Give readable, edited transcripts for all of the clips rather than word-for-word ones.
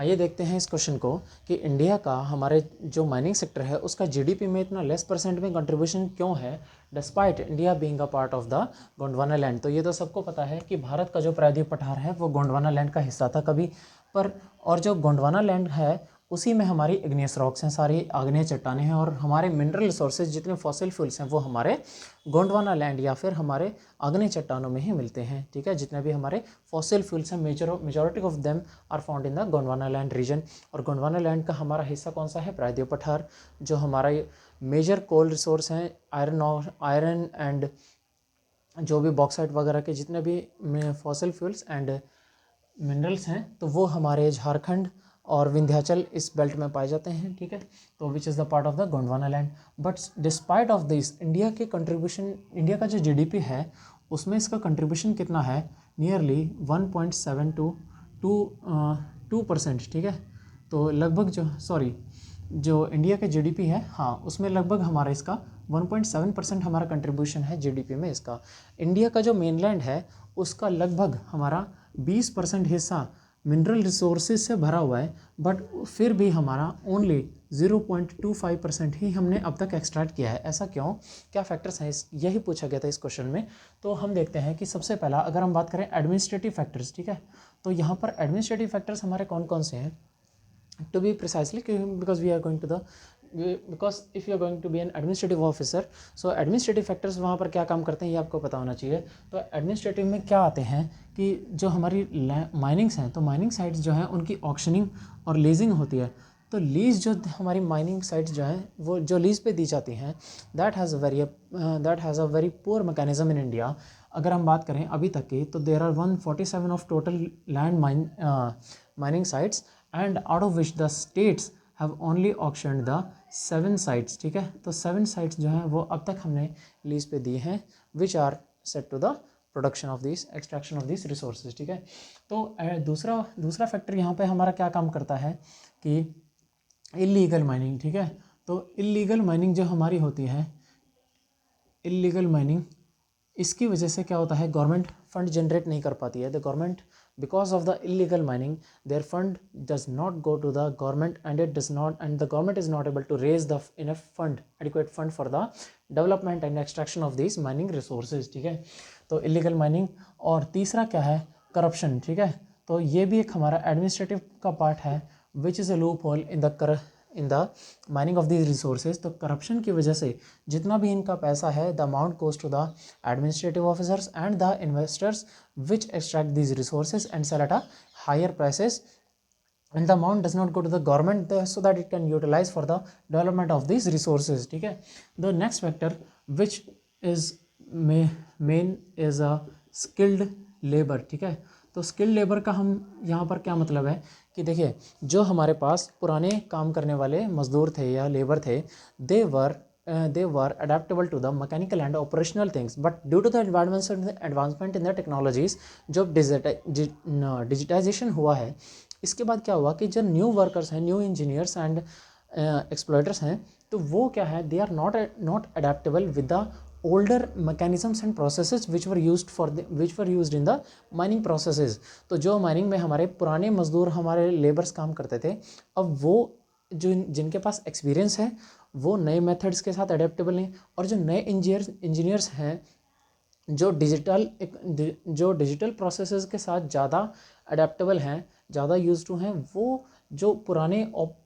आइए देखते हैं इस क्वेश्चन को कि इंडिया का हमारे जो माइनिंग सेक्टर है उसका जीडीपी में इतना लेस परसेंट में कंट्रीब्यूशन क्यों है despite India being a part of the Gondwana land. तो ये तो सबको पता है कि भारत का जो प्रायद्वीप पठार है वो गोंडवाना लैंड का हिस्सा था कभी पर, और जो गोंडवाना लैंड है उसी में हमारी इग्नियस रॉक्स हैं, सारी आग्नेय चट्टानें हैं, और हमारे मिनरल रिसोर्सेज जितने फॉसिल फ्यूल्स हैं वो हमारे गोंडवाना लैंड या फिर हमारे आग्नेय चट्टानों में ही मिलते हैं। ठीक है, जितने भी हमारे फॉसिल फ्यूल्स हैं majority of them are found in the Gondwana land region. और गोंडवाना लैंड का हमारा हिस्सा कौन सा है? प्रायद्वीप पठार। जो हमारा मेजर कोल रिसोर्स हैं आयरन एंड जो भी बॉक्साइट वगैरह के जितने भी फॉसिल फ्यूल्स एंड मिनरल्स हैं तो वो हमारे झारखंड और विंध्याचल इस बेल्ट में पाए जाते हैं। ठीक है, तो which is the part of the Gondwana land. But despite of this India के कंट्रीब्यूशन, इंडिया का जो जीडीपी है उसमें इसका कंट्रीब्यूशन कितना है? Nearly 1.7 to 2%। ठीक है, तो लगभग जो इंडिया के जीडीपी है, हाँ, उसमें लगभग हमारा इसका 1.7% हमारा कंट्रीब्यूशन है जीडीपी में इसका। इंडिया का जो मेनलैंड है उसका लगभग हमारा 20% हिस्सा मिनरल रिसोर्सेज से भरा हुआ है, बट फिर भी हमारा ओनली 0.25% ही हमने अब तक एक्सट्रैक्ट किया है। ऐसा क्यों? क्या फैक्टर्स हैं? यही पूछा गया था इस क्वेश्चन में। तो हम देखते हैं कि सबसे पहला अगर हम बात करें एडमिनिस्ट्रेटिव फैक्टर्स, ठीक है, तो यहाँ पर एडमिनिस्ट्रेटिव फैक्टर्स हमारे कौन कौन से हैं? To be precisely, because if you are going to be an administrative officer, so administrative factors वहाँ पर क्या काम करते हैं ये आपको पता होना चाहिए। तो एडमिनिस्ट्रेटिव में क्या आते हैं कि जो हमारी माइनिंग्स हैं तो माइनिंग साइट्स जो हैं उनकी ऑक्शनिंग और लीजिंग होती है। तो लीज जो हमारी माइनिंग साइट्स जो हैं वो जो लीज पे दी जाती हैं that has a very poor mechanism in India. अगर हम बात करें अभी तक की तो there are 147 of total land mining sites and out of which the states have only auctioned the 7 sites. ठीक है, तो 7 साइट्स जो हैं वो अब तक हमने लीज पे दिए हैं which are set to the production of this extraction of this resources. ठीक है, तो दूसरा फैक्टर यहाँ पे हमारा क्या काम करता है कि इलीगल माइनिंग। ठीक है, तो इलीगल माइनिंग जो हमारी होती है, इलीगल माइनिंग, इसकी वजह से क्या होता है? गवर्नमेंट फंड जनरेट नहीं कर पाती है। The government, because of the illegal mining, their fund does not go to the government and the government is not able to raise the enough adequate fund for the development and extraction of these mining resources। ठीक है, तो illegal mining। और तीसरा क्या है? Corruption. ठीक है, तो ये भी एक हमारा एडमिनिस्ट्रेटिव का पार्ट है which is a loophole in the mining of these resources. तो करप्शन की वजह से जितना भी इनका पैसा है the amount goes to the administrative officers and the investors which extract these resources and sell at a higher prices, and the amount does not go to the government so that it can utilize for the development of these resources। ठीक है, the next factor which is main is a skilled labor। ठीक है, तो skilled labour का हम यहाँ पर क्या मतलब है कि देखिए जो हमारे पास पुराने काम करने वाले मजदूर थे या लेबर थे they were adaptable to the mechanical and operational things, but due to the advancement in the technologies, जो डिजिटाइजेशन हुआ है इसके बाद क्या हुआ कि जो न्यू वर्कर्स हैं, न्यू इंजीनियर्स एंड एक्सप्लॉयटर्स हैं, तो वो क्या है? They are not adaptable with the older mechanisms and processes which were used in the mining processes। तो जो माइनिंग में हमारे पुराने मजदूर, हमारे लेबर्स काम करते थे, अब वो जिनके पास एक्सपीरियंस है वो नए मेथड्स के साथ अडेप्टेबल नहीं, और जो नए इंजीनियर्स हैं जो डिजिटल प्रोसेसेस के साथ ज़्यादा अडेप्टेबल हैं, ज़्यादा यूज टू हैं, वो जो पुराने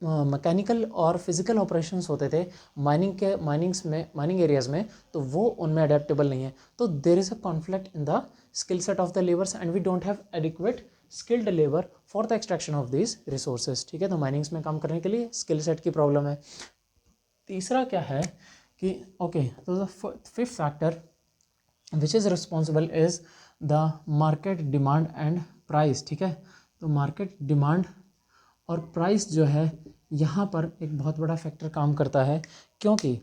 मैकेनिकल और फिजिकल ऑपरेशंस होते थे माइनिंग एरियाज़ में, तो वो उनमें अडेप्टेबल नहीं है। तो there is a conflict in the skill set of the labours and we don't have adequate skilled labour for the extraction of this resources. ठीक है, तो माइनिंग्स में काम करने के लिए स्किल सेट की प्रॉब्लम है। तीसरा क्या है कि तो the fifth factor which is responsible is the market demand and price. ठीक है, तो मार्केट डिमांड और प्राइस जो है यहाँ पर एक बहुत बड़ा फैक्टर काम करता है, क्योंकि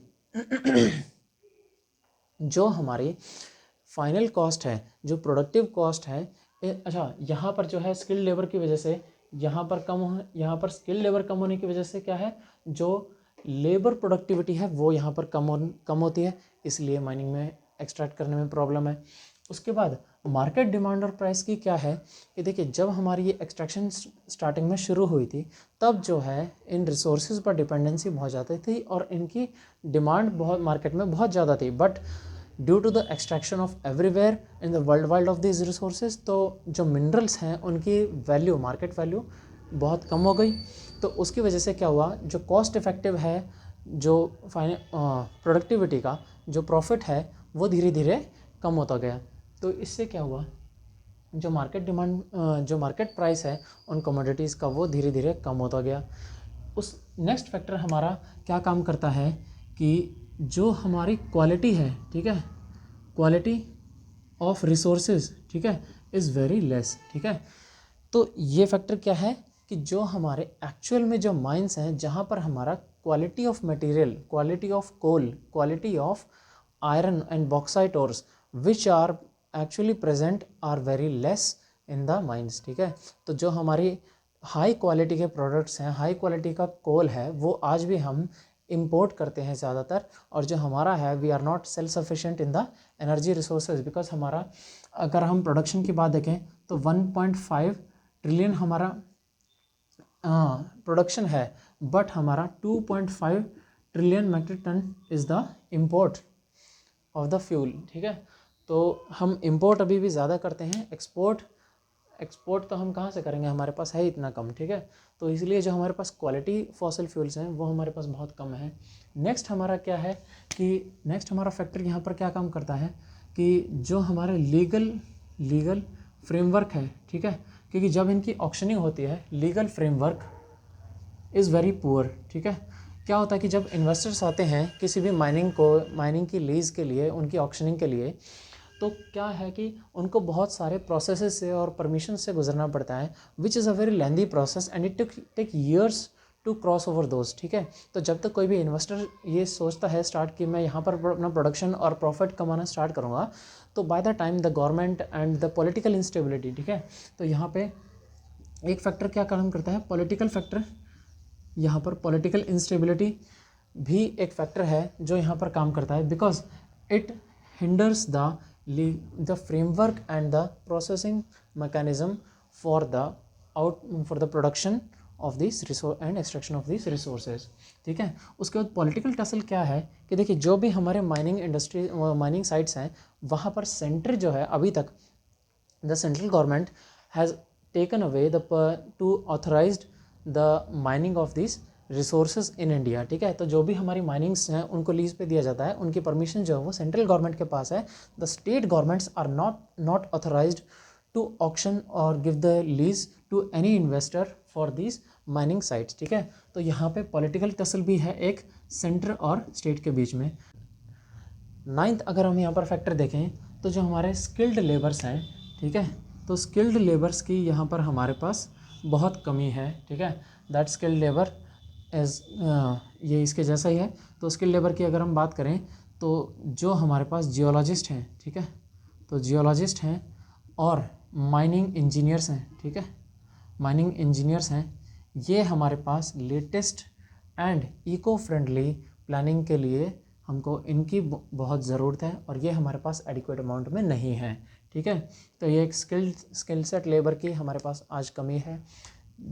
जो हमारी फाइनल कॉस्ट है, जो प्रोडक्टिव कॉस्ट है, अच्छा यहाँ पर जो है स्किल्ड लेबर की वजह से यहाँ पर स्किल्ड लेबर कम होने की वजह से क्या है? जो लेबर प्रोडक्टिविटी है वो यहाँ पर कम होती है, इसलिए माइनिंग में एक्सट्रैक्ट करने में प्रॉब्लम है। उसके बाद मार्केट डिमांड और प्राइस की क्या है कि देखिए, जब हमारी ये एक्सट्रैक्शन स्टार्टिंग में शुरू हुई थी तब जो है इन रिसोर्सेज पर डिपेंडेंसी बहुत ज़्यादा थी और इनकी डिमांड बहुत मार्केट में बहुत ज़्यादा थी, but due to the extraction of everywhere in the world wide of this resources, तो जो मिनरल्स हैं उनकी वैल्यू, मार्केट वैल्यू बहुत कम हो गई। तो उसकी वजह से क्या हुआ, जो कॉस्ट इफ़ेक्टिव है, जो प्रोडक्टिविटी का जो प्रॉफिट है वो धीरे धीरे कम होता गया। तो इससे क्या हुआ, जो मार्केट डिमांड, जो मार्केट प्राइस है उन कमोडिटीज़ का वो धीरे धीरे कम होता गया। उस नेक्स्ट फैक्टर हमारा क्या काम करता है कि जो हमारी क्वालिटी है, ठीक है, क्वालिटी ऑफ रिसोर्सेज, ठीक है, इज़ वेरी लेस, ठीक है। तो ये फैक्टर क्या है कि जो हमारे एक्चुअल में जो माइंस हैं जहाँ पर हमारा quality of material, quality of coal, quality of iron and bauxite ores which are actually present are very less in the mines, ठीक है। तो जो हमारी हाई क्वालिटी के प्रोडक्ट्स हैं, हाई क्वालिटी का कोल है, वो आज भी हम इंपोर्ट करते हैं ज़्यादातर, और जो हमारा है we are not self sufficient in the energy resources, because हमारा, अगर हम प्रोडक्शन की बात देखें तो 1.5 ट्रिलियन हमारा प्रोडक्शन है, बट हमारा 2.5 trillion metric ton is the import of the fuel, ठीक है। तो हम इंपोर्ट अभी भी ज़्यादा करते हैं, एक्सपोर्ट तो हम कहाँ से करेंगे, हमारे पास है इतना कम, ठीक है। तो इसलिए जो हमारे पास क्वालिटी फॉसिल फ्यूल्स हैं वो हमारे पास बहुत कम है। नेक्स्ट हमारा क्या है कि नेक्स्ट हमारा फैक्टर यहाँ पर क्या काम करता है कि जो हमारे लीगल फ्रेमवर्क है, ठीक है, क्योंकि जब इनकी ऑक्शनिंग होती है legal framework is very poor, ठीक है। क्या होता है कि जब इन्वेस्टर्स आते हैं किसी भी माइनिंग की लीज़ के लिए, उनकी ऑक्शनिंग के लिए, तो क्या है कि उनको बहुत सारे प्रोसेसेस से और परमिशन से गुजरना पड़ता है, which is a very lengthy process and it take years to cross over those, ठीक है। तो जब तक कोई भी इन्वेस्टर ये सोचता है स्टार्ट कि मैं यहाँ पर अपना प्रोडक्शन और प्रॉफिट कमाना स्टार्ट करूँगा, तो by the time the government and the political instability, ठीक है। तो यहाँ पे एक फैक्टर क्या काम करता है, पॉलिटिकल फैक्टर, यहाँ पर पॉलिटिकल इंस्टेबिलिटी भी एक फैक्टर है जो यहाँ पर काम करता है, because it hinders the framework and the processing mechanism for the production of this resource and extraction of this resources, ठीक है। उसके बाद पॉलिटिकल टसल क्या है कि देखिए, जो भी हमारे माइनिंग साइट्स हैं वहाँ पर सेंटर जो है, अभी तक the central government has taken away to authorised the mining of this resources in India, ठीक है। तो जो भी हमारी माइनिंग्स हैं उनको लीज पे दिया जाता है, उनकी परमिशन जो है वो सेंट्रल गवर्नमेंट के पास है। The state governments are not authorized to auction or give the lease to any investor for this mining sites, ठीक है। तो यहाँ पे पॉलिटिकल टसल भी है एक सेंटर और स्टेट के बीच में। नाइन्थ अगर हम यहाँ पर फैक्टर देखें तो जो हमारे स्किल्ड लेबर्स हैं, ठीक है, तो स्किल्ड लेबर्स की यहाँ पर हमारे पास बहुत कमी है, ठीक है। दैट स्किल्ड लेबर एज ये इसके जैसा ही है। तो स्किल्ड लेबर की अगर हम बात करें तो जो हमारे पास जियोलॉजिस्ट हैं, ठीक है, तो जियोलॉजिस्ट हैं और माइनिंग इंजीनियर्स हैं, ठीक है, माइनिंग इंजीनियर्स हैं, ये हमारे पास latest and eco friendly planning के लिए हमको इनकी बहुत ज़रूरत है, और ये हमारे पास एडिक्वेट अमाउंट में नहीं है, ठीक है। तो ये एक स्किल सेट लेबर की हमारे पास आज कमी है।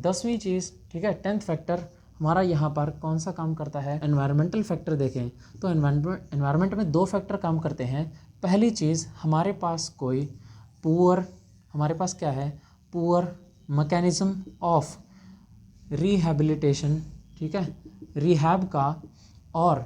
10वीं चीज़, ठीक है, 10th फैक्टर हमारा यहाँ पर कौन सा काम करता है, एनवायरमेंटल फैक्टर देखें तो एनवायरमेंट में 2 फैक्टर काम करते हैं। पहली चीज़, हमारे पास हमारे पास क्या है, पुअर मैकेनिज्म ऑफ रिहैबिलिटेशन, ठीक है, रिहैब का और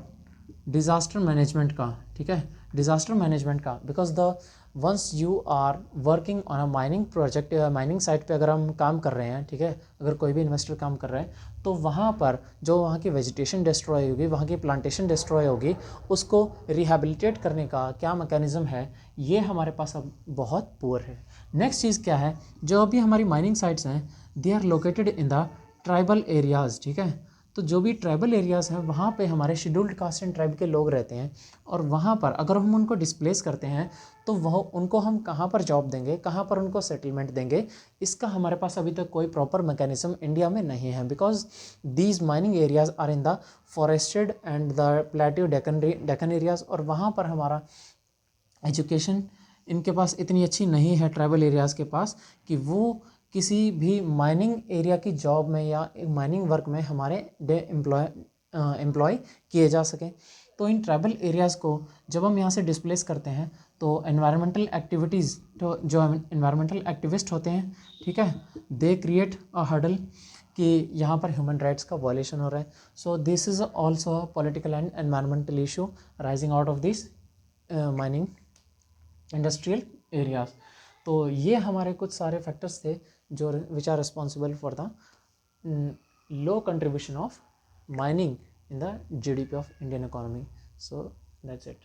डिज़ास्टर मैनेजमेंट का, ठीक है, डिज़ास्टर मैनेजमेंट का, because the once you are working on a mining project या माइनिंग साइट पे अगर हम काम कर रहे हैं, ठीक है, अगर कोई भी इन्वेस्टर काम कर रहा है तो वहाँ पर जो वहाँ की वेजिटेशन डिस्ट्रॉय होगी, वहाँ की प्लांटेशन डिस्ट्रॉय होगी, उसको रिहैबिलिटेट करने का क्या मैकेनिज़्म है, ये हमारे पास अब बहुत पुअर है। नेक्स्ट चीज़ क्या है, जो अभी हमारी माइनिंग साइट्स हैं they are located in the tribal areas, ठीक है। तो जो भी ट्राइबल एरियाज़ हैं वहाँ पे हमारे शेड्यूल्ड कास्ट एंड ट्राइब के लोग रहते हैं, और वहाँ पर अगर हम उनको डिस्प्लेस करते हैं तो वह उनको हम कहाँ पर जॉब देंगे, कहाँ पर उनको सेटलमेंट देंगे, इसका हमारे पास अभी तक कोई प्रॉपर मैकेनिज्म इंडिया में नहीं है, because these mining areas are in the forested and the plateau Deccan areas, और वहाँ पर हमारा एजुकेशन इनके पास इतनी अच्छी नहीं है ट्राइबल एरियाज़ के पास कि वो किसी भी माइनिंग एरिया की जॉब में या माइनिंग वर्क में हमारे एम्प्लॉय किए जा सकें। तो इन ट्राइबल एरियाज़ को जब हम यहाँ से डिस्प्लेस करते हैं तो एनवायरमेंटल एक्टिविटीज़, तो जो एनवायरमेंटल एक्टिविस्ट होते हैं, ठीक है, दे क्रिएट अ हर्डल कि यहाँ पर ह्यूमन राइट्स का वायलेशन हो रहा है। So this is also a political and environmental issue rising out of this mining industrial areas. तो ये हमारे कुछ सारे फैक्टर्स थे जो which are responsible for the low contribution of mining in the GDP of Indian economy. So that's it.